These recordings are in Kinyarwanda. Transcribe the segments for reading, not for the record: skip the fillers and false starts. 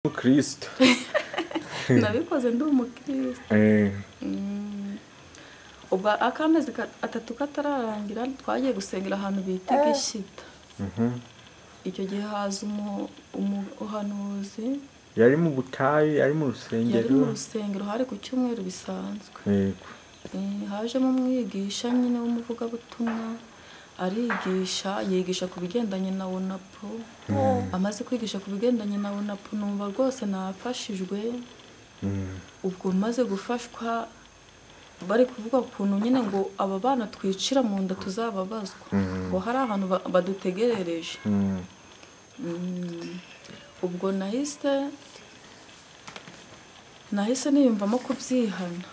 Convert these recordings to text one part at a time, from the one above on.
Kristo nabikoze ndi umukristo ubwo akamezi atatu katararangira twagiye gusengera ahantu bita Gishita. Icyo gihe haza umuhanuzi yari mu butayu, yari mu rusengero hari ku cyumweru bisanzwe. Hajemo umwigisha nyine w'umuvugabutumwa yigisha ku bigendanye na wonapo. Amaze kwigisha ku bigendanye na wonapo numva rwose nafashijwe. Ubwo maze gufashwa bari kuvuga ukuntu nyine ngo aba bana twicira mu nda tuzababazwa, ngo hari ahantu badutegerereje. Ubwo nahise niyumvamo kubyihana.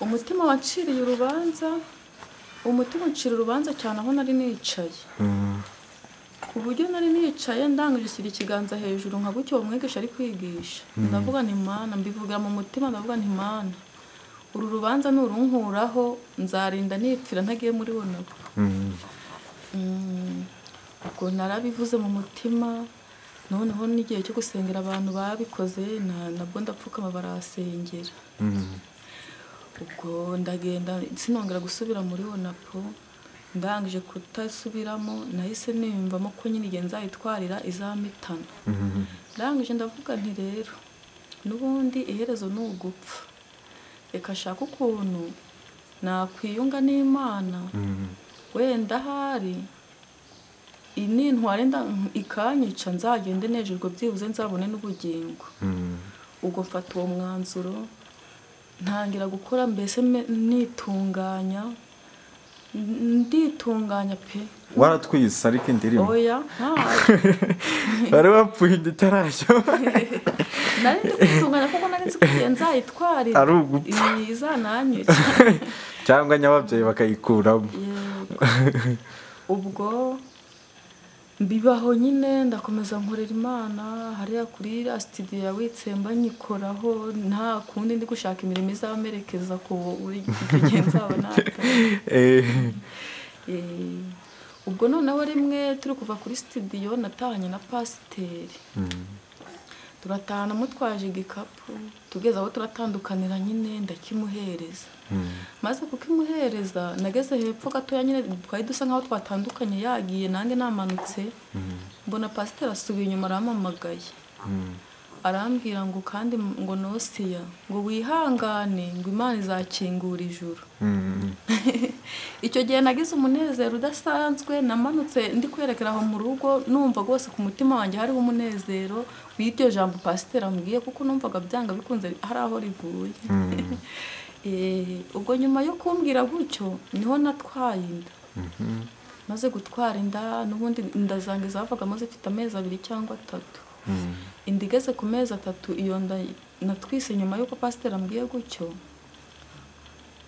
Umutima wanciriye urubanza cyane aho nari nicaye. Ku buryo nari nicaye ndangije shyira ikiganza hejuru nka gutyo uwo mwigisha ari kwigisha. Ndavuga nti Mana, mbivugira mu mutima, ndavuga nti Mana, uru rubanza nurunkuraho nzarinda nipfira ntagiye muri wonapo. Ubwo narabivuze mu mutima, noneho n'igihe cyo gusengera abantu babikoze nabwo ndapfukama barasengera. Ubwo ndagenda sinongera gusubira muri wonapo. Ndangije kutasubiramo nahise niyumvamo ko nyine igihe nzayitwarira izamitana. Ndangije ndavuga nti rero n'ubundi iherezo ni ugupfa, reka shaka ukuntu nakwiyunga n'Imana, wenda hari nintware ikanyica nzagende nejejwe byibuze nzabone n'ubugingo. Ubwo mfata uwo mwanzuro ntangira gukora, mbese nditunganya pe. Waratwise ariko indirimbo oya bari bapfuye igitarashyo. Nari ndi kwitunganya kuko nari nzi ko nzayitwarira ari ugupfa izananyica cyangwa nyababyeyi bakayikuramo. Ubwo bibaho nyine ndakomeza nkorera Imana hariya kuri studio ya Witsemba nyikoraho, nta kundi ndi gushaka imirimo izamerekeza ku buri gihe nzabona. Ubwo noneho rimwe turi kuva kuri studio natahanye na pasiteri. Turatahana mutwaje igikapu, tugeze aho turatandukanira nyine ndakimuhereza. Maze kukimuhereza nageze hepfo gatoya nyine twari dusa nkaho twatandukanye, yagiye nange namanutse. Mbona pasiteri asubiye inyuma arampamagaye. Arambwira ngo kandi ngo Nosiya ngo wihangane ngo Imana izakingura ijuru. Icyo gihe nagize umunezero udasanzwe, namanutse ndi kwerekera aho mu rugo numva rwose ku mutima wanjye hariho umunezero w'iryo jambo pasiteri ambwiye, kuko numvaga byanga bikunze hari aho rivuye. Ubwo nyuma yo kumbwira gutyo niho natwaye inda. Maze gutwara inda n'ubundi inda zanjye zavagamo zifite amezi 2 cyangwa 3. Inda igeze ku mezi 3 iyo nda natwise nyuma y'uko pasiteri ambwiye gutyo,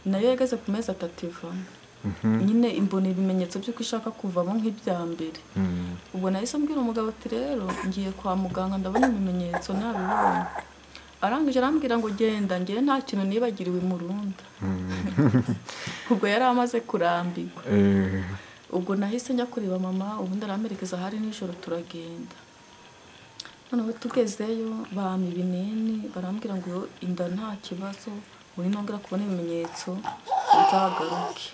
nayo yageze ku mezi 3 ivamo. Nyine imbona ibimenyetso by'uko ishaka kuvamo nk'ibya mbere. Ubwo nahise mbwira umugabo ati rero ngiye kwa muganga ndabona ibimenyetso nabibonye. Arangije arambwira ngo genda, ngiye nta kintu nibagiriwe mu runda. Ubwo yari amaze kurambirwa. Ubwo nahise njya kureba mama, ubundi aramerekeza hari nijoro turagenda. Noneho tugezeyo bampa ibinini, barambwira ngo inda nta kibazo, muri nongera kubona ibimenyetso nzagaruke.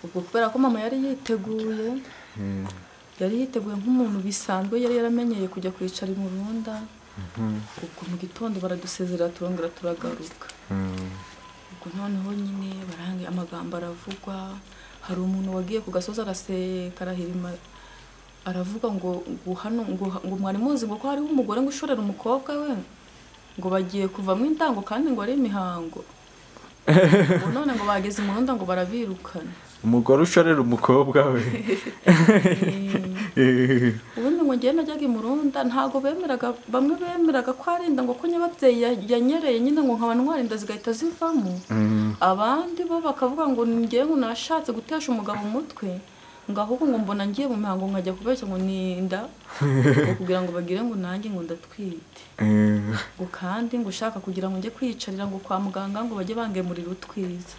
Ubwo kubera ko mama yari yiteguye nk'umuntu bisanzwe, yari yaramenyeye kujya kwicara mu runda. Ubwo mu gitondo baradusezerera turongera turagaruka. Ubwo noneho nyine barangiye amagambo aravugwa. Hari umuntu wagiye ku gasozi araseka arahirima aravuga ngo hano ngo mwari muzi ngo ko hariho umugore ngo ushorera umukobwa we ngo bagiye kuvamo indango kandi ngo ari imihango. None ngo bageze mu runda ngo barabirukana. Umugore ushorera umukobwa we. Ubundi ngo ngiye najyaga mu runda ntago bamwe bemeraga ko ari inda ngo ko nyababyeyi yanyereye nyine ngo nkaba ntwara inda zigahita zivamo. Abandi bo bakavuga ngo ngiye ngo nashatse gutesha umugabo umutwe ngo ahubwo ngo mbona ngiye mu mihango nkajya kubeshya ngo ninda ngo kugira ngo bagire ngo nanjye ngo ndatwite ngo kandi ngo ushaka kugira ngo njye kwiyicarira ngo kwa muganga ngo bajye bangemurira utwiza.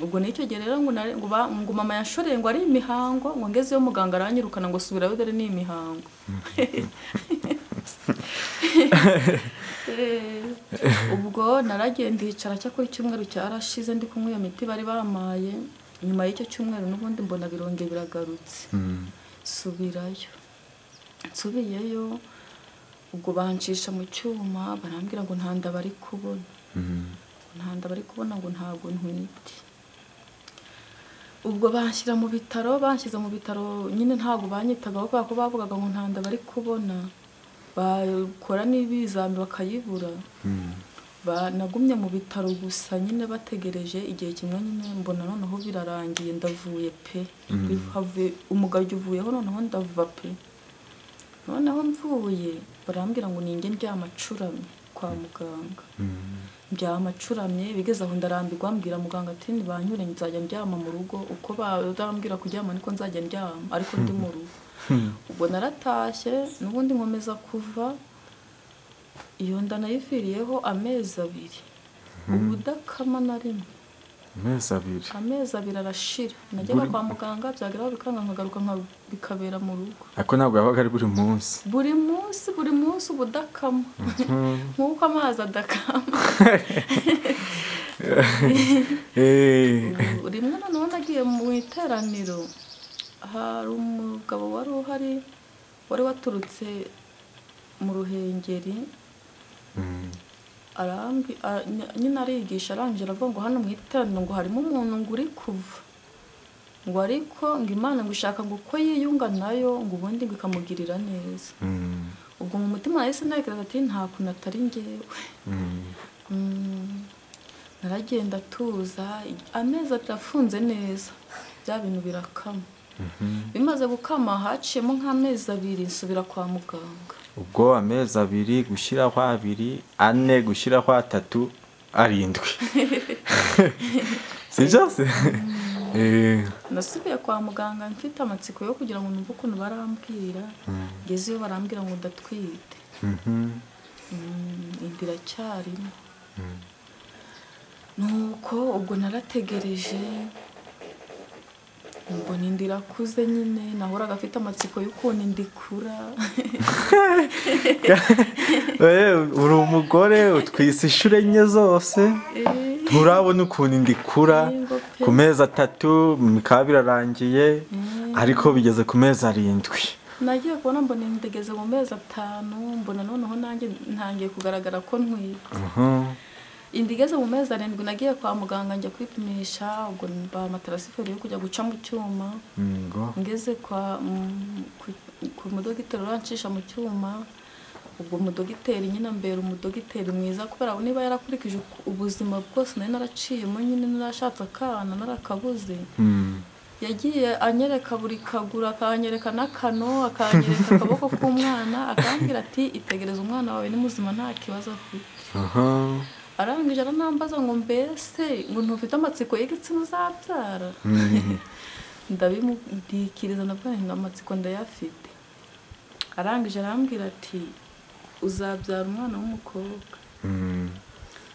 Ubwo nicyo gihe rero ngo mama yashoreye ngo ari imihango ngo ngezeyo muganga aranyirukana ngo subirayo dore ni imihango. Ubwo naragiye ndicara cyakora icyumweru cyarashize ndi kunywa iyo miti bari bamaye. Nyuma y'icyo cyumweru n'ubundi mbona birongeye biragarutse subirayo. Nsubiyeyo ubwo bancisha mu cyuma barambwira ngo nta nda bari kubona ngo ntabwo ntwite. Ubwo banshyize mu bitaro nyine ntabwo banyitagaho kubera ko bavugaga ngo nta nda bari kubona, bakora n'ibizami bakayibura. Nagumye mu bitaro gusa nyine bategereje igihe kimwe nyine mbona noneho birarangiye ndavuye pe. Umugabo uvuyeho noneho ndava pe. Noneho mvuye barambwira ngo ninjye ndyama acuramye kwa muganga. Ndyama acuramye bigeze aho ndarambirwa mbwira muganga ati ntibanyure nzajya ndyama mu rugo uko barambwira kuryama niko nzajya ndyama ariko ndi mu rugo. Ubwo naratashye n'ubundi nkomeza kuva iyo nda nayiviriyeho amezi 2 ubudakama na rimwe. Amezi 2 arashira najyaga kwa muganga byageraho bikanga nkagaruka bikabera mu rugo. Ariko ntabwo yabaga ari buri munsi ubudakama nk'uko amazi adakama. Rimwe noneho nagiye mu iteraniro hari umugabo wari uhari wari waturutse mu Ruhengeri nyine arigisha arangije aravuga ngo hano mu iteraniro ngo harimo umuntu ngo uri kuva ngo ariko ngo Imana ngo ishaka ngo uko yiyunga nayo ngo ubundi ngo ikamugirira neza. Ubwo mu mutima nahise ntekereza ati nta kuntu atari njyewe. Naragenda tuza amezi afunze neza bya bintu birakama. Bimaze gukama haciyemo nk'amezi 2 nsubira kwa muganga. Ubwo amezi 2 gushyiraho 2 4 gushyiraho 3 arindwi. Si byose? Nasubiye kwa muganga mfite amatsiko yo kugira ngo numve ukuntu barambwira. Ngezeyo barambwira ngo ndatwite. Indira cyarimo. Nuko ubwo narategereje mbona indira kuze nyine nahoraga afite amatsiko y'ukuntu ndikura. Uri umugore utwise inshuro 4 zose nturabona ukuntu ndikura ku mezi 3 bikaba birarangiye ariko bigeze ku mezi 7. Nagiye kubona mbona ndegeze mu mezi 5 mbona noneho nanjye ntangiye kugaragara ko ntwite. Indigeze mu mezi 7 nagiye kwa muganga njya kwipimisha ubwo ba matarasiferi yo kujya guca mu cyuma. Ngeze ku mudogiteri urancisha mu cyuma. Ubwo mudogiteri nyine mbere umudogiteri mwiza kubera niba yarakurikije ubuzima bwose nari naraciyemo nyine narashatse akana narakabuze. Yagiye anyereka buri kaguru akanyereka n'akano akanyereka akaboko k'umwana akambwira ati itegereza umwana wawe ni muzima nta kibazo afite. Arangije aranambaza ngo mbese ngo ntufite amatsiko y'igitsina uzabyara. Ndabimudikiriza nabwo amatsiko ndayafite. Arangije arambwira ati uzabyara umwana w'umukobwa.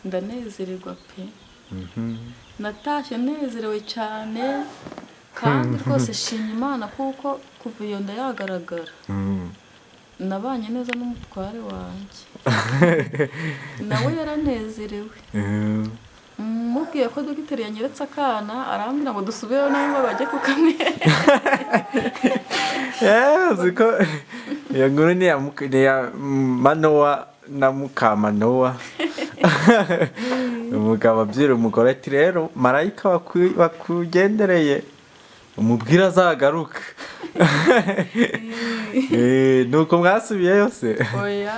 Ndanezererwa pe. Natashye nezerewe cyane kandi rwose shimye Imana kuko kuva iyo nda yagaragara nabanye neza n'umutware wanjye. Nawe yaranezerewe. Mubwiye ko dogiteri yanyeretse akana arambwira ngo dusubireyo nawe bajye kukamwe. Ziko iyo nkuru ni ya Manowa na Mukamanowa. Umugabo abyira umugore ati rero marayika wakugendereye umubwira azagaruka. Nuko mwasubiyeyo se? Oya.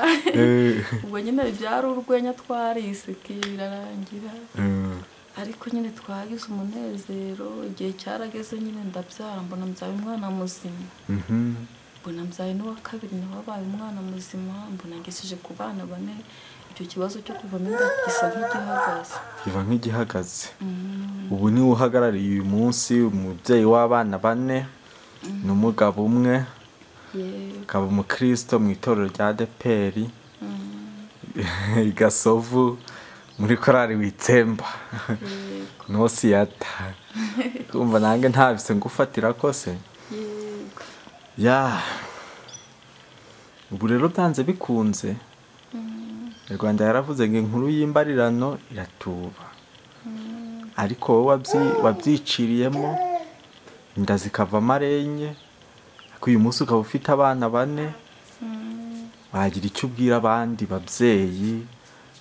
Ubwo nyine byari urwenya twarisiki birarangira. Ariko nyine twagize umunezero igihe cyarageze nyine ndabyara mbona mzaye umwana muzima. Mbona mzaye n'uwa kabiri nawe abaye umwana muzima mbona ngejeje ku bana 4 icyo kibazo cyo kuvamo inda gisa nk'igihagaze. kiva nk'igihagaze. Ubu niwe uhagarariye uyu munsi, umubyeyi w'abana 4 n'umugabo umwe, akaba umukristo mu itorero rya ADEPR Gasovu muri korali Witsemba Nosiyata. Kumva nange ntabise ngufatira kose. Ubu rero byanze bikunze, Rwanda yaravuze ngo inkuru y'imbarirano iratuba, ariko wowe wabyiciriyemo inda zikava amarenye, ariko uyu munsi ukaba ufite abana 4, wagira icyo ubwira abandi babyeyi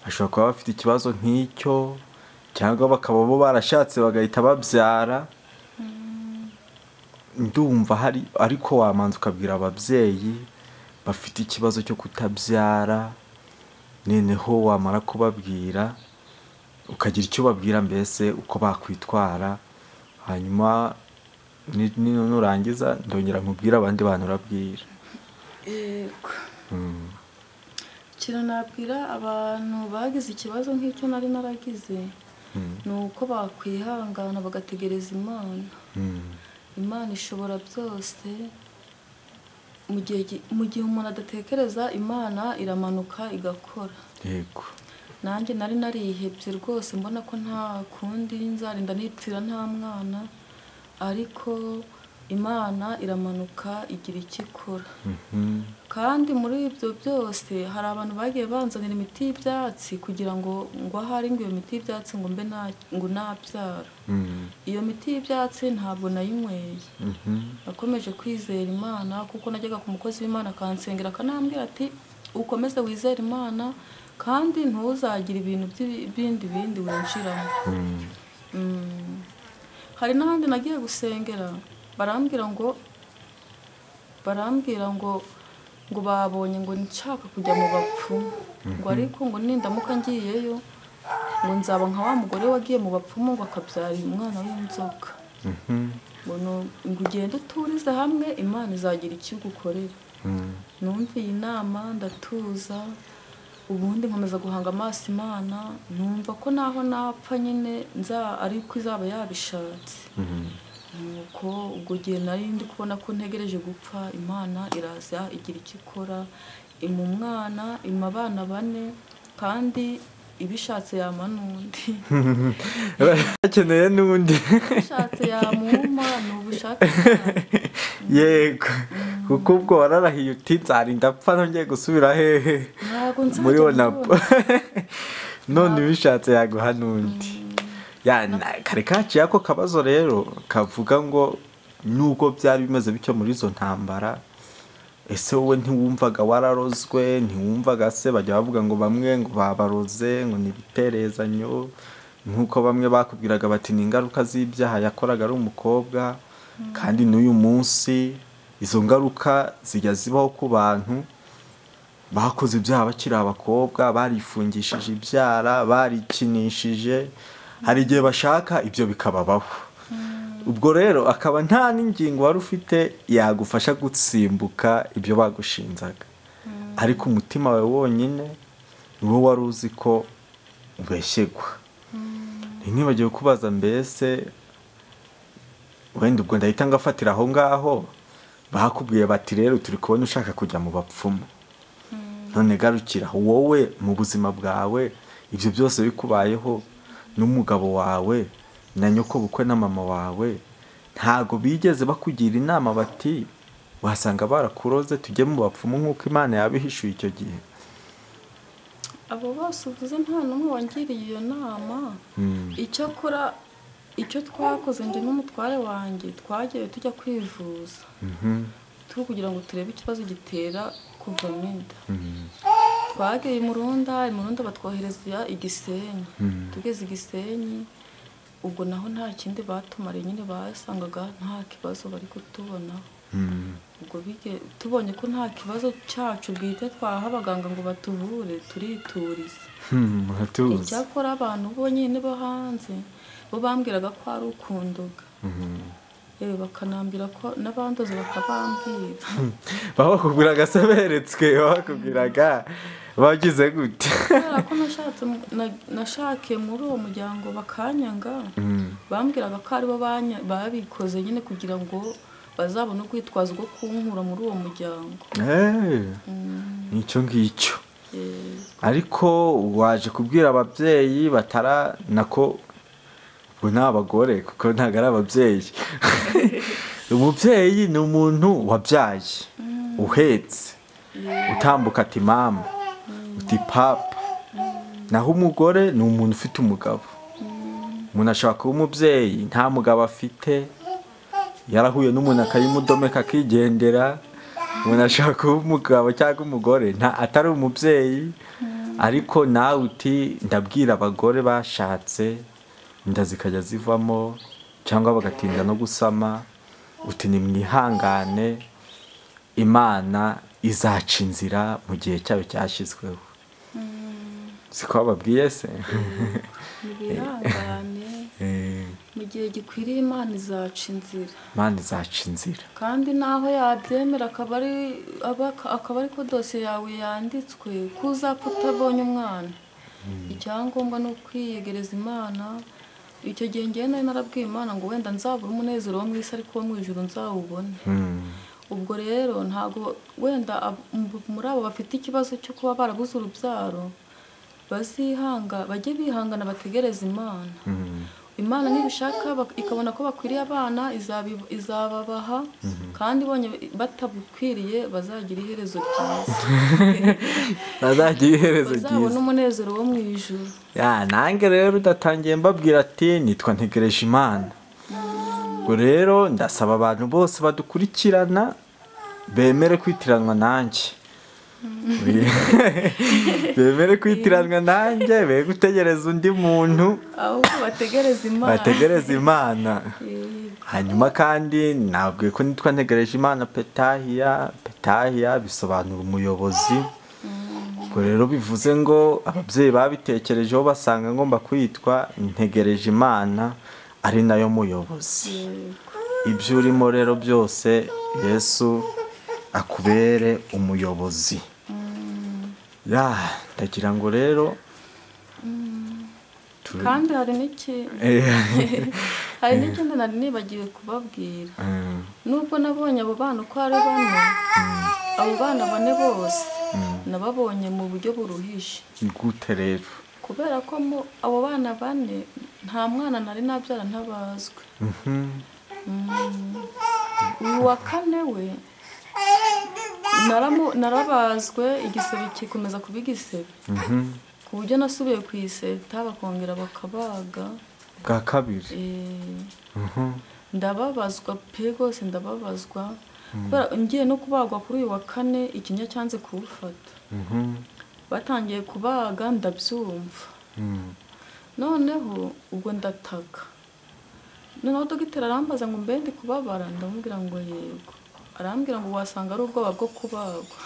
bashobora kuba bafite ikibazo nk'icyo, cyangwa bakaba bo barashatse bagahita babyara. Ndumva hari, ariko wamanza ukabwira ababyeyi bafite ikibazo cyo kutabyara, noneho wamara kubabwira ukagira icyo babwira mbese uko bakwitwara, hanyuma nurangiza ndongera nkubwira abandi bantu urabwira. Yego. Kira nabwira abantu bagize ikibazo nk'icyo nari naragize, ni uko bakwihangana bagategereza Imana. Imana ishobora byose. Mu gihe umuntu adatekereza, Imana iramanuka igakora. Yego. Nanjye nari narihebye rwose, mbona ko nta kundi nzarinda nipfira nta mwana, ariko Imana iramanuka igira icyo ikora. Kandi muri ibyo byose hari abantu bagiye banzanira imiti y'ibyatsi kugira ngo ahari ngo iyo miti y'ibyatsi ngo nabyara. Iyo miti y'ibyatsi ntabwo nayinyweye. Nakomeje kwizera Imana, kuko najyaga ku mukozi w'Imana akansengera akanambwira ati ukomeze wizere Imana kandi ntuzagire ibintu bindi winjiramo. Hari n'ahandi nagiye gusengera, barambwira ngo babonye ngo nshaka kujya mu bapfumu, ngo ariko ngo nindamuka ngiyeyo ngo nzaba nka wa mugore wagiye mu bapfumu ngo akabyara umwana w'inzoka. ngo ugende uturize hamwe, Imana izagira icyo igukorera. Numviye inama ndatuza, ubundi nkomeza guhanga amaso Imana, numva ko naho napfa nyine ariko izaba yabishatse. Nuko ubwo gihe nari ndi kubona ko ntegereje gupfa, Imana iraza igira icyo ikora, ima umwana, ima abana 4, kandi ibishatse yama n'undi. Akeneye n'undi. Ibishatse yamuma n'ubushake. Yego. Kuko ubwo wararahiye uti nzarinda apfa nongeye gusubira hehe muri Onapo. None ibishatse yaguha n'undi. Kare kaciye ako kabazo rero kavuga ngo nubwo byari bimeze bityo muri izo ntambara, ese wowe ntiwumvaga wararozwe, ntiwumvaga se bajya bavuga ngo bamwe ngo babaroze ngo nibiterezanyo, nkuko bamwe bakubwiraga bati ni ingaruka z'ibyaha yakoraga ari umukobwa, kandi n'uyu munsi izo ngaruka zijya zibaho ku bantu bakoze ibyaha bakiri abakobwa, barifungishije ibyara, barikinishije, hari igihe bashaka ibyo bikababaho. Ubwo rero akaba nta n'ingingo wari ufite yagufasha gutsimbuka ibyo bagushinzaga, ariko umutima wawe wonyine niwo wari uzi ko ubeshyegwa. Ntibagiwe kubaza mbese wenda ubwo ndahita ngafatira aho ngaho, bakubwiye bati rero turi kubona ushaka kujya mu bapfumu, none garukira wowe mu buzima bwawe, ibyo byose bikubayeho n'umugabo wawe na nyoko bukwe na mama wawe, ntago bigeze bakugira inama bati wasanga barakuroze tujye mu bapfumu nk'uko Imana yabihishuye icyo gihe? Abo bose uvuze nta n'umwe wangiriye iyo nama. Icyo twakoze njye n'umutware wanjye, twagiye tujya kwivuza turi kugira ngo turebe ikibazo gitera kuvamo inda. Twagiye i Murunda batwohereza i Gisenyi. Tugeze i Gisenyi, ubwo naho nta kindi batumare, nyine basangaga nta kibazo bari kutubonaho. Ubwo tubonye ko nta kibazo cyacu bwite twaha abaganga ngo batuvure, turituriza. Icyakora abantu bo nyine bo hanze bo bambwiraga ko ari ukundoga. bakanambira ko n'abandoze bakabambwira bakubwira agaseberetswe bakubwiraga bagize gute kubera ko nashakiye muri uwo muryango bakanyanga bambwiraga ko aribo babikoze nyine kugira ngo bazabone urwitwazo rwo kunkura muri uwo muryango nicyo ngicyo ariko waje kubwira ababyeyi nako ubu ni abagore kuko ntabwo ari ababyeyi umubyeyi ni umuntu wabyaye uhetse utambuka ati mama uti papa naho umugore ni umuntu ufite umugabo umuntu ashobora kuba umubyeyi nta mugabo afite yarahuye n'umuntu akayimudomeka akigendera umuntu ashobora kuba umugabo cyangwa umugore atari umubyeyi ariko nawe uti ndabwira abagore bashatse inda zikajya zivamo cyangwa bagatinda no gusama uti nimwihangane Imana izaca inzira mu gihe cyayo cyashyizweho siko bababwiye se mu gihe gikwiriye Imana izaca inzira kandi naho yabyemera akaba ari ko dosiye yawe yanditswe ko uzapfa utabonye umwana icyangombwa ni ukwiyegereza Imana icyo gihe ngewe nari narabwiye Imana ngo wenda nzabura umunezero wo mu isi ariko wo mu ijuru nzawubone ubwo rero ntabwo wenda muri abo bafite ikibazo cyo kuba barabuze urubyaro bajye bihangana bategereza Imana Imana nibishaka ikabona ko bakwiriye abana izababaha kandi ibonye batabukwiriye bazagira iherezo ryiza bazabona umunezero wo mu ijuru nange rero udatangiye mbabwira ati nitwa Ntegereje Imana ubwo rero ndasaba abantu bose badukurikirana bemere kwitiranwa nanjye bemere kwitiranwa nanjye be gutegereza undi muntu ahubwo bategereza Imana hanyuma kandi nabwiye ko nitwa Ntegereje Imana Petahiya bisobanura umuyobozi ubwo rero bivuze ngo ababyeyi babitekerejeho basanga ngomba kwitwa Ntegereje Imana ari nayo muyobozi ibyo urimo rero byose Yesu akubere umuyobozi ndagira ngo rero kandi hari n'ikindi nari nibagiwe kubabwira nubwo nabonye abo bana uko ari bane abo bana bane bose nababonye mu buryo buruhije gute rero kubera ko abo bana bane nta mwana nari nabyara ntabazwe uyu wa kane we narabazwe igisebe kikomeza kuba igisebe ku buryo nasubiye ku iseta bakongera bakabaga bwa kabiri ndababazwa pe rwose ndababazwa kubera ngiye no kubagwa kuri uyu wa kane ikinya cyanze kuwufata batangiye kubaga ndabyumva noneho ubwo ndataka noneho dogiteri arambaza ngo mbe ndi kubabara ndamubwira ngo yego arambwira ngo wasanga ari ubwoba bwo kubagwa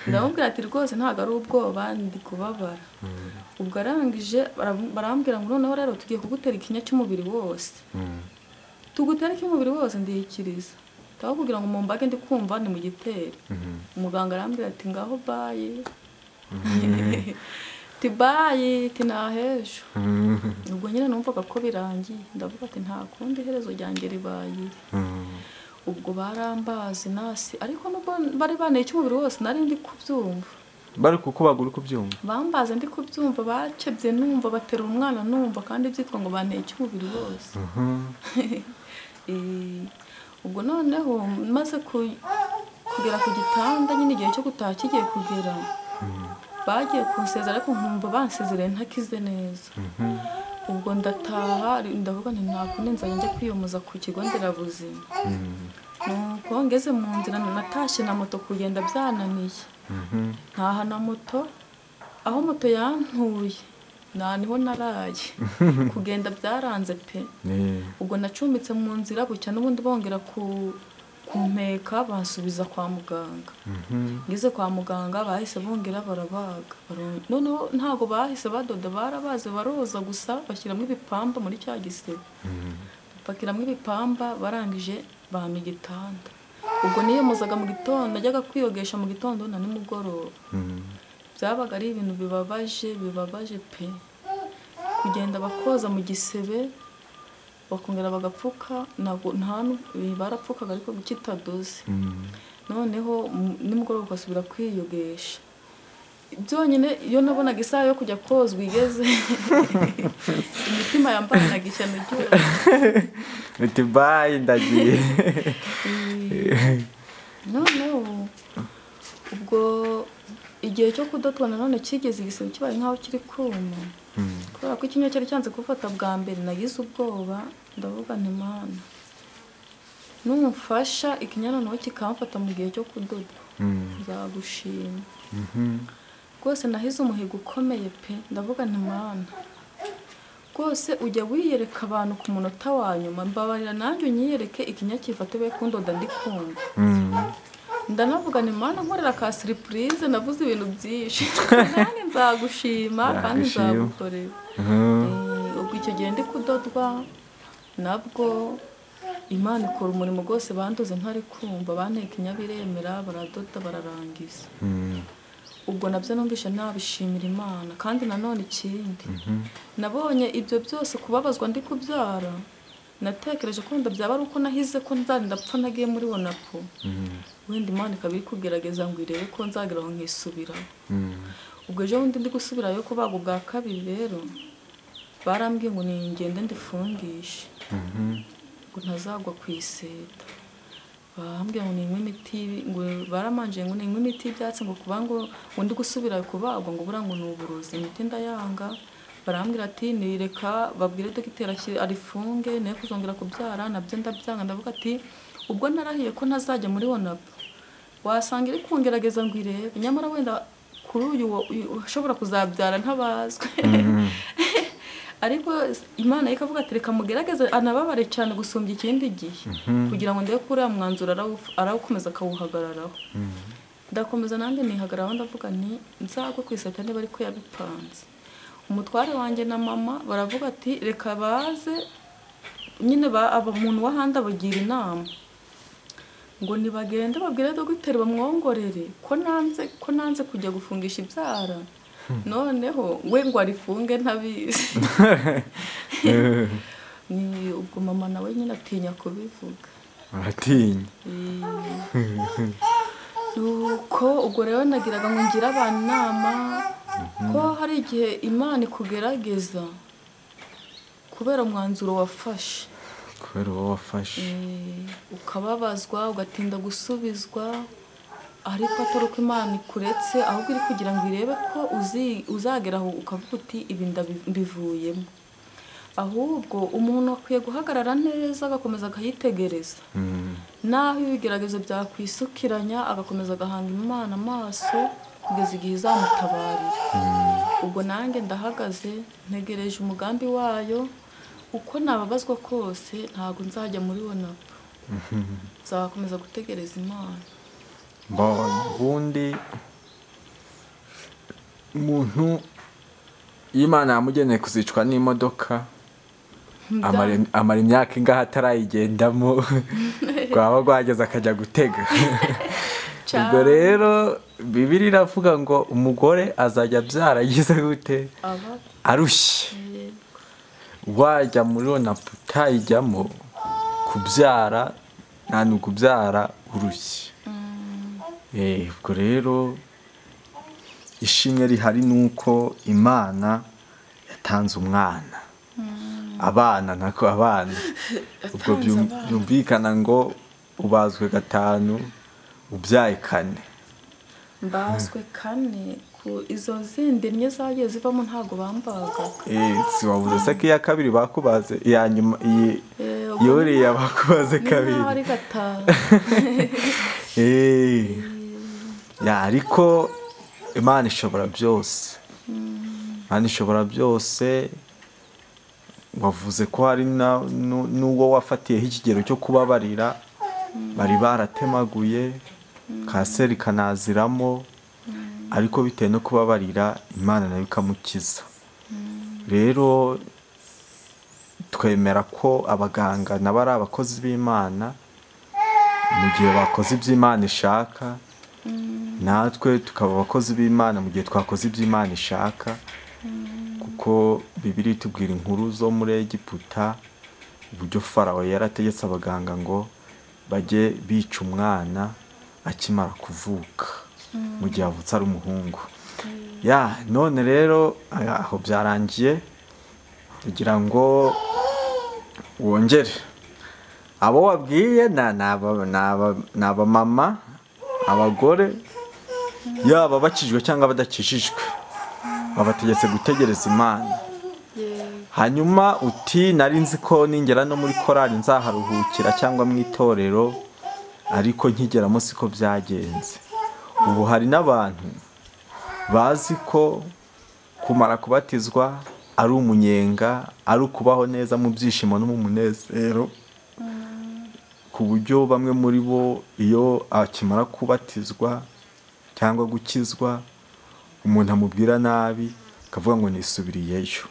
ndamubwira ati rwose ntabwo ari ubwoba ndi kubabara ubwo arangije barambwira ngo noneho rero tugiye kugutera ikinya cy'umubiri wose tugutera icy'umubiri wose ndiyikiriza taho kugira ngo mu mbage ndi kumva ni mu gitero umuganga arambwira ati ngaho baye tibaye tinahejo ubwo nyine numvaga ko birangiye ndavuga ati nta kundi iherezo ryanjye ribaye ubwo barambazi nasi ariko nubwo bari baneye icy'umubiri wose nari ndi kubyumva bari kukubaga uri kubyumva bambaze ndi kubyumva bacebye numva batera umwana numva kandi byitwa ngo baneye icy'umubiri wose ubwo noneho maze kugera ku gitanda nyine igihe cyo gutaha kigiye kugera bagiye kunsezera ariko nkumva bansezereye ntakize neza ubwo ndataha ndavuga nti nta kundi nzajya njya kwiyomoza ku kigo nderabuzima nuko ngeze mu nzira natashye na moto kugenda byananiye ntaha na moto aho moto yantuye niho naraye kugenda byaranze pe ubwo nacumbitse mu nzira bucya n'ubundi bongera kumpeka bansubiza kwa muganga. Ngeze kwa muganga bahise bongera barabaga. Noneho ntago bahise badoda, barabaze baroza gusa bashyiramo ibipamba muri cya gisebe. Bakiramo ibipamba barangije bampa igitanda. Ubwo niyemozaga mu gitondo, najyaga kwiyogesha mu gitondo na nimugoroba. Byabaga ari ibintu bibabaje pe. Kugenda bakoza mu gisebe bakongera bagapfuka, barapfukaga ariko kitadoze. Noneho nimugoroba ugasubira kwiyogesha. Byonyine iyo nabonaga isaha yo kujya kozwa igeze imitima yambanaga ishyano ryose. Uti bye ndagiye. Noneho ubwo igihe cyo kudotwa nanone kigeze igisebe kibaye nkaho kiri kuma. Kubera ko ikinya cyari cyanze gufata bwa mbere nagize ubwoba, ndavuga nti Mana numfasha ikinyana naho kikamfata mu gihe cyo kudoda nzagushima. Rwose nahize umuhigo ukomeye pe, ndavuga nti Mana rwose ujya wiyereka abantu ku munota wa nyuma, mbabarira nanjye unyiyereke ikinya kifate be kundoda ndi kumva. Ndanavuga ni Mana nkorera ka surprise, navuze ibintu byinshi nanjye nzagushima kandi nzagukorera. Ubwo icyo gihe ndi kudodwa nabwo Imana ikora umurimo rwose, bandoze ntari kumva, banteye ikinya biremera baradoda bararangiza. Ubwo nabyo numvishe nabishimira Imana. Kandi nanone ikindi nabonye ibyo byose kubabazwa ndi kubyara, natekereje ko ndabyaba ari uko nahize ko nzarinda pfa nagiye muri Wonapo. Wenda Imana ikabiri kugerageza ngo irebe ko nzageraho nkisubiraho. Ubwo ejo bundi ndi gusubirayo kubaga ubwa kabiri rero barambwiye ngo ningende ndifungishe ngo ntazagwa ku iseta. Barambwiye ngo ninywe imiti, ngo baramanje ngo ninywe imiti y'ibyatsi ngo kuba ngo ndi gusubirayo kubagwa ngo bura ngo nuburozi, imiti ndayanga. Barambwira ati nireka babwire dogiteri arifunge naye kuzongera kubyara, nabyo ndabyanga. Ndavuga ati ubwo narahiye ko ntazajya muri Wonapo, wasanga iri kungerageza ngo irebe, nyamara wenda kuri uyu ushobora kuzabyara ntabazwe. Ariko Imana ikavuga ati reka mugerageze anababare cyane gusumbya ikindi gihe kugira ngo ndebe kuri mwanzuro arawukomeza akawuhagararaho. Ndakomeza nanjye nihagararaho, ndavuga nti nzagwe ku iseta niba ariko yabipanze. Umutware wanjye na mama baravuga ati reka baze nyine umuntu w'ahandi abagira inama ngo nibagende babwire dogiteri bamwongorere ko nanze kujya gufungisha ibyara, noneho we ngo arifunge ntabizi. Ni ubwo mama nawe nyine atinya kubivuga. Aratinya. Nuko ubwo rero nagiraga ngo ngira abantu inama ko hari igihe Imana ikugerageza kubera umwanzuro wafashe. Kubera uwo wafashe. Ukababazwa ugatinda gusubizwa, ariko atari uko Imana ikuretse, ahubwo iri kugira ngo irebe ko uzageraho ukavuga uti ibi mbivuyemo. Ahubwo umuntu akwiye guhagarara neza agakomeza akayitegereza. Naho ibigeragezo byakwisukiranya agakomeza agahanga Imana amaso kugeza igihe izamutabarira. Ubwo nanjye ndahagaze ntegereje umugambi wayo, uko nababazwa kose ntabwo nzajya muri Wonapo, nzakomeza gutegereza Imana. Ubundi umuntu Imana yamugeneye kuzicwa n'imodoka amara imyaka ingahe atarayigendamo, rwaba rwageze akajya gutega. Ubwo rero Bibiliya iravuga ngo umugore azajya abyara agize gute arushye. Wajya muri Wonapo utayijyamo kubyara nta n'ukubyara urushye. Ubwo rero ishimwe rihari nuko Imana yatanze umwana, abana ubwo byumvikana ngo ubazwe 5 ubyaye 4. Mbazwe 4 ku izo zindi nye zagiye zivamo ntago bambaga. Si wabuze se ko iya kabiri bakubaze, iya nyuma yore yabakubaze 2. Ari 5. Ariko Imana ishobora byose. Imana ishobora byose. Wavuze ko hari n'uwo wafatiyeho ikigero cyo kubabarira, bari baratemaguye kanseri ikanaziramo, ariko bitewe no kubabarira Imana nayo ikamukiza. Rero twemera ko abaganga nabo ari abakozi b'Imana, mu gihe bakoze ibyo Imana ishaka, natwe tukaba abakozi b'Imana mu gihe twakoze ibyo Imana ishaka, kuko Bibiliya itubwira inkuru zo muri Egiputa, uburyo Farawo yarategetse abaganga ngo bajye bica umwana akimara kuvuka mu gihe avutse ari umuhungu. None rero aho byarangiye, kugira ngo wongere abo wabwiye ni abamama, abagore, yaba bakijijwe cyangwa badakijijwe, babategetse gutegereza Imana. Hanyuma uti nari nzi ko ningera no muri korali nzaharuhukira cyangwa mu itorero, ariko nkigeramo siko byagenze. Ubu hari n'abantu bazi ko kumara kubatizwa ari umunyenga, ari ukubaho neza mu byishimo no mu munezero, ku buryo bamwe muri bo iyo akimara kubatizwa cyangwa gukizwa, umuntu amubwira nabi akavuga ngo nisubiriyeyo.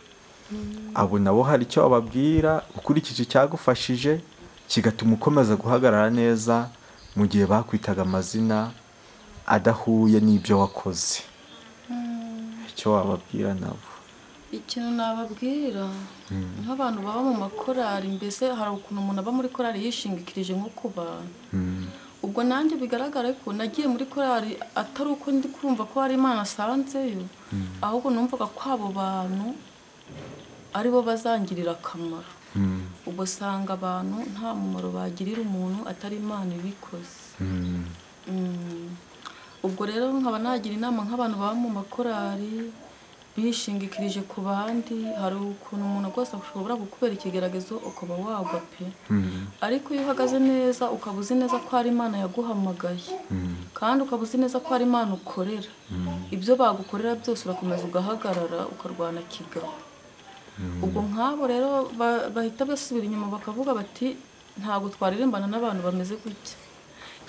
Abo nabo hari icyo bababwira ukurikije icyagufashije kigatuma ukomeza guhagarara neza mu gihe bakwitaga amazina adahuye n'ibyo wakoze. Icyo wababwira nabo? Ikintu nababwira nk'abantu baba mu makorari, mbese hari ukuntu umuntu aba muri korari yishingikirije nko ku bantu. Ubwo nanjye bigaragara ko nagiye muri korari atari uko ndi kumva ko hari Imana asanzeyo, ahubwo numvaga ko abo bantu aribo bazangirira akamaro. Ubwo usanga abantu nta mumaro bagirira umuntu atari Imana ibikoze. Ubwo rero nkaba nagira inama nk'abantu baba mu makorari bishingikirije ku bandi, hari ukuntu umuntu rwose ashobora gukubera ikigeragezo ukaba wagwa pe. Ariko iyo uhagaze neza ukaba uzi neza ko hari Imana yaguhamagaye, kandi ukaba uzi neza ko hari Imana ukorera, ibyo bagukorera byose urakomeza ugahagarara ukarwana kigabo. Ubwo nk'abo rero bahita basubira inyuma bakavuga bati ntabwo twaririmbana n'abantu bameze gutya,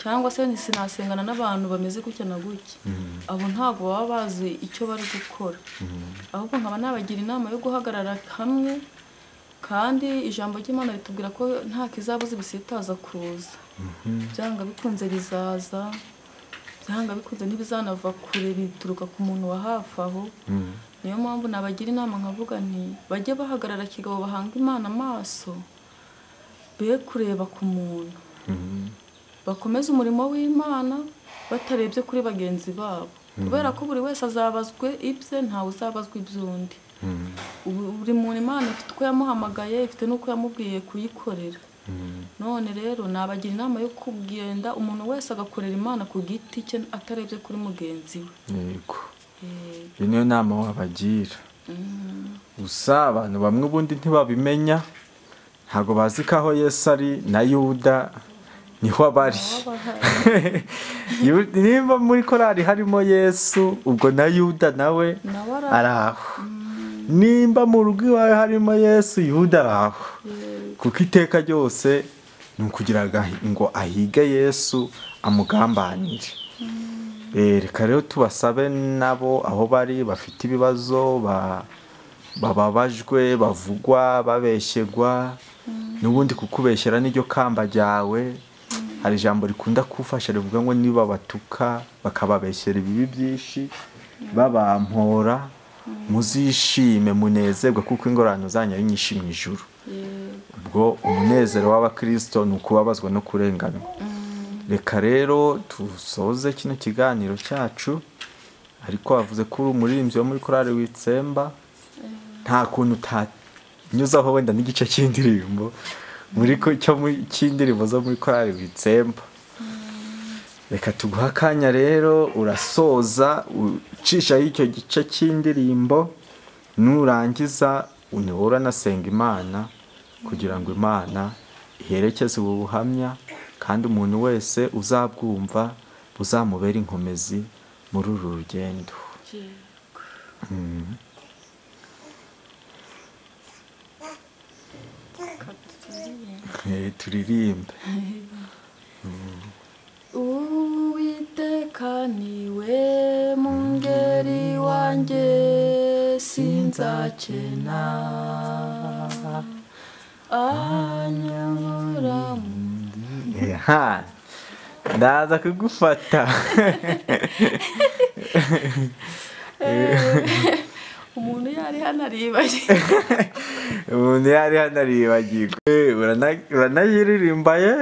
cyangwa se sinasengana n'abantu bameze gutya na gutya. Abo ntabwo baba bazi icyo bari gukora. Ahubwo nkaba nabagira inama yo guhagarara hamwe, kandi ijambo ry'Imana ritubwira ko nta kizabuza ibisitaza kuza. Byanga bikunze bizaza, byanga bikunze ntibizanava kure, bituruka ku muntu wa hafi aho. Niyo mpamvu nabagira inama nkavuga nti bajye bahagarara kigabo, bahanga Imana amaso, be kureba ku muntu, bakomeze umurimo w'Imana batarebye kuri bagenzi babo, kubera ko buri wese azabazwe ibye, ntawe uzabazwa iby'undi. Buri muntu Imana ifite uko yamuhamagaye, ifite n'uko yamubwiye kuyikorera. None rero nabagira inama yo kugenda umuntu wese agakorera Imana ku giti cye atarebye kuri mugenzi we. Iyo niyo nama wabagira. Gusa abantu bamwe ubundi ntibabimenya, ntabwo bazi ko aho Yesu ari na Yuda niho abari. Nimba muri korali harimo Yesu, ubwo na Yuda nawe ari aho. Nimba mu rugo iwawe harimo Yesu, Yuda ari aho. Kuko iteka ryose ni ukugira ngo ahige Yesu amugambanire. Reka rero tubasabe nabo aho bari bafite ibibazo, bababajwe, bavugwa, babeshyerwa, n'ubundi kukubeshyera n'iryo kamba ryawe. Hari ijambo rikunda kufasha rivuga ngo niba batuka bakababeshyera ibibi byinshi, babampora, muzishime munezerwe kuko ingorane zanyu ari nyinshi mu ijuru. Ubwo umunezero w'abakristo ni ukubabazwa no kurenganwa. Reka rero tusoze kino kiganiro cyacu, ariko wavuze ko uri umuririmbyi wo muri korali Witsemba, nta kuntu utanyuzaho wenda n'igice cy'indirimbo cy'indirimbo zo muri korali Witsemba. Reka tuguha akanya rero, urasoza ucishaho icyo gice cy'indirimbo, nurangiza uniwe uranasenga Imana kugira ngo Imana iherekeze ubu buhamya, kandi umuntu wese uzabwumva buzamubera inkomezi muri uru rugendo. Turirimbe. Uwiteka niwe mungeri wanjye sinzakena, anyobora ndaza kugufata. umuntu yari hano aribagiwe. Umuntu yari hano aribagiwe. Uranayiririmba ye?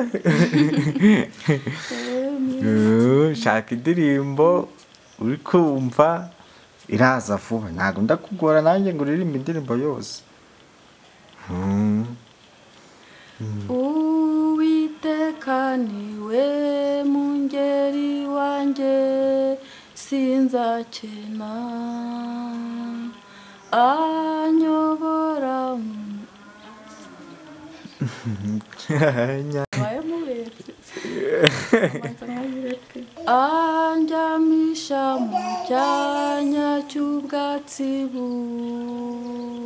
Shaka indirimbo uri kumva iraza vuba. Ntabwo ndakugora nanjye ngo uririmbe indirimbo yose. Uwiteka niwe mungeri wanjye sinzakena, anyobora anjyamisha mu cyanya cy'ubwatsi bubisi,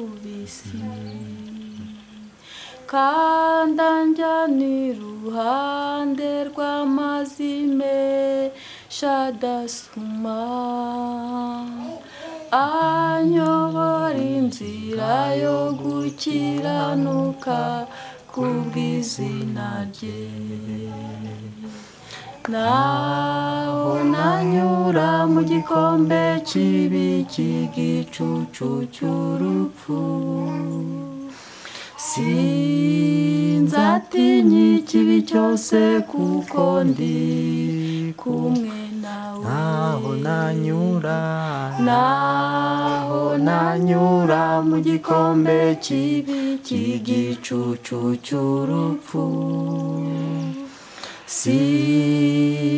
kandi anjyana iruhande rw'amazi menshi adasuma, anyobora inzira yo gukiranuka kubw'izina rye. Naho nanyura mu gikombe kibi cy'igicucu cy'urupfu, sinzatinya ikibi cyose kuko ndi kumwe nawe. Naho nanyura mu gikombe kibi cy'igicucu cy'urupfu,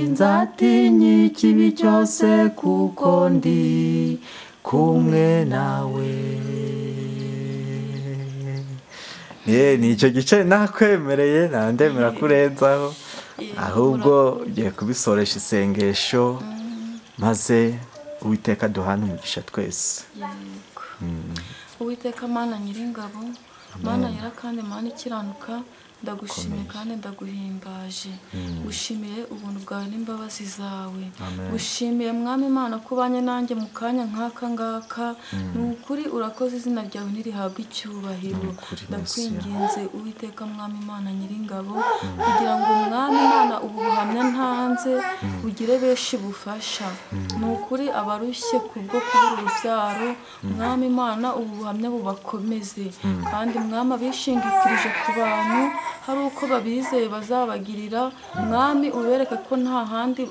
sinzatinya ikibi cyose kuko ndi kumwe nawe. Ni icyo gice nakwemereye, ndemera kurenzaho, ahubwo ugiye kubisoresha isengesho maze Uwiteka duhana umugisha twese. Uwiteka Mana Nyiringabo, Mana yera kandi Mana ikiranuka, ndagushimiye kandi ndaguhimbaje. Ushimiye ubuntu bwawe n'imbabazi zawe. Ushimiye Mwami Imana ko ubanye nanjye mu kanya nk'aka ngaka. Ni ukuri urakoze, izina ryawe ntirihabwe icyubahiro. Ndakwinginze Uwiteka Mwami Imana Nyiringabo, kugira ngo Mwami Imana ubu buhamya ntanze bugire benshi bufasha. Ni ukuri abarushye kubwo kubura urubyaro, Mwami Imana ubu buhamya bubakomeze. Kandi Mwami abishingikirije ku bantu hari uko babizeye bazabagirira, Mwami ubereke ko nta handi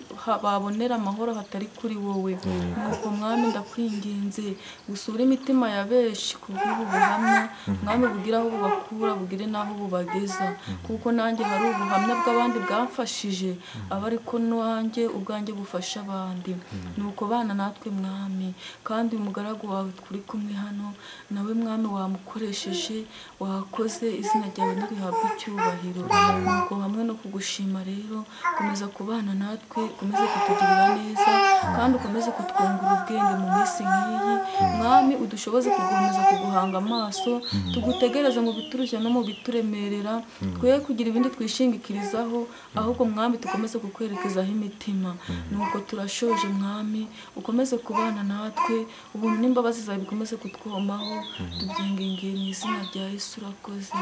babonera amahoro hatari kuri wowe. Nuko Mwami ndakwinginze gusura imitima ya benshi kubw'ubu buhamya, Mwami bugira aho bubakura, bugire n'aho bubageza. Kuko nanjye hari ubuhamya bw'abandi bwamfashije, aba ariko nanjye ubwanjye bufasha abandi. Nuko bana natwe Mwami, kandi umugaragu wawe turi kumwe hano nawe Mwami wamukoresheje, wakoze, izina ryawe ntirihabwe icyubahiro. Nuko hamwe no kugushima rero, komeza kubana natwe, komeze kutugirira neza, kandi ukomeze kutwungura ubwenge mu minsi nk'iyi. Mwami udushoboze gukomeza kuguhanga amaso, tugutegereze mu biturushya no mu bituremerera, twe kugira ibindi twishingikirizaho, ahubwo Mwami dukomeze kukwerekezaho imitima. Nuko turashoje Mwami, ukomeze kubana natwe, ubuntu n'imbabazi zawe bikomeze kutwomaho, tubyingingiye mu izina rya Yesu urakoze.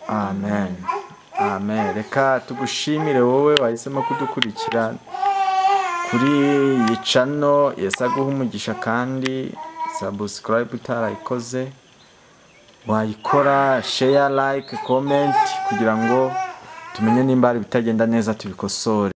Amen. Amen. Reka tugushimire wowe wahisemo kudukurikira kuri iyi channel. Yesu aguha umugisha, kandi subscribe utarayikoze wayikora, share, like, comment kugira ngo tumenye nimba ari bitagenda neza tubikosore.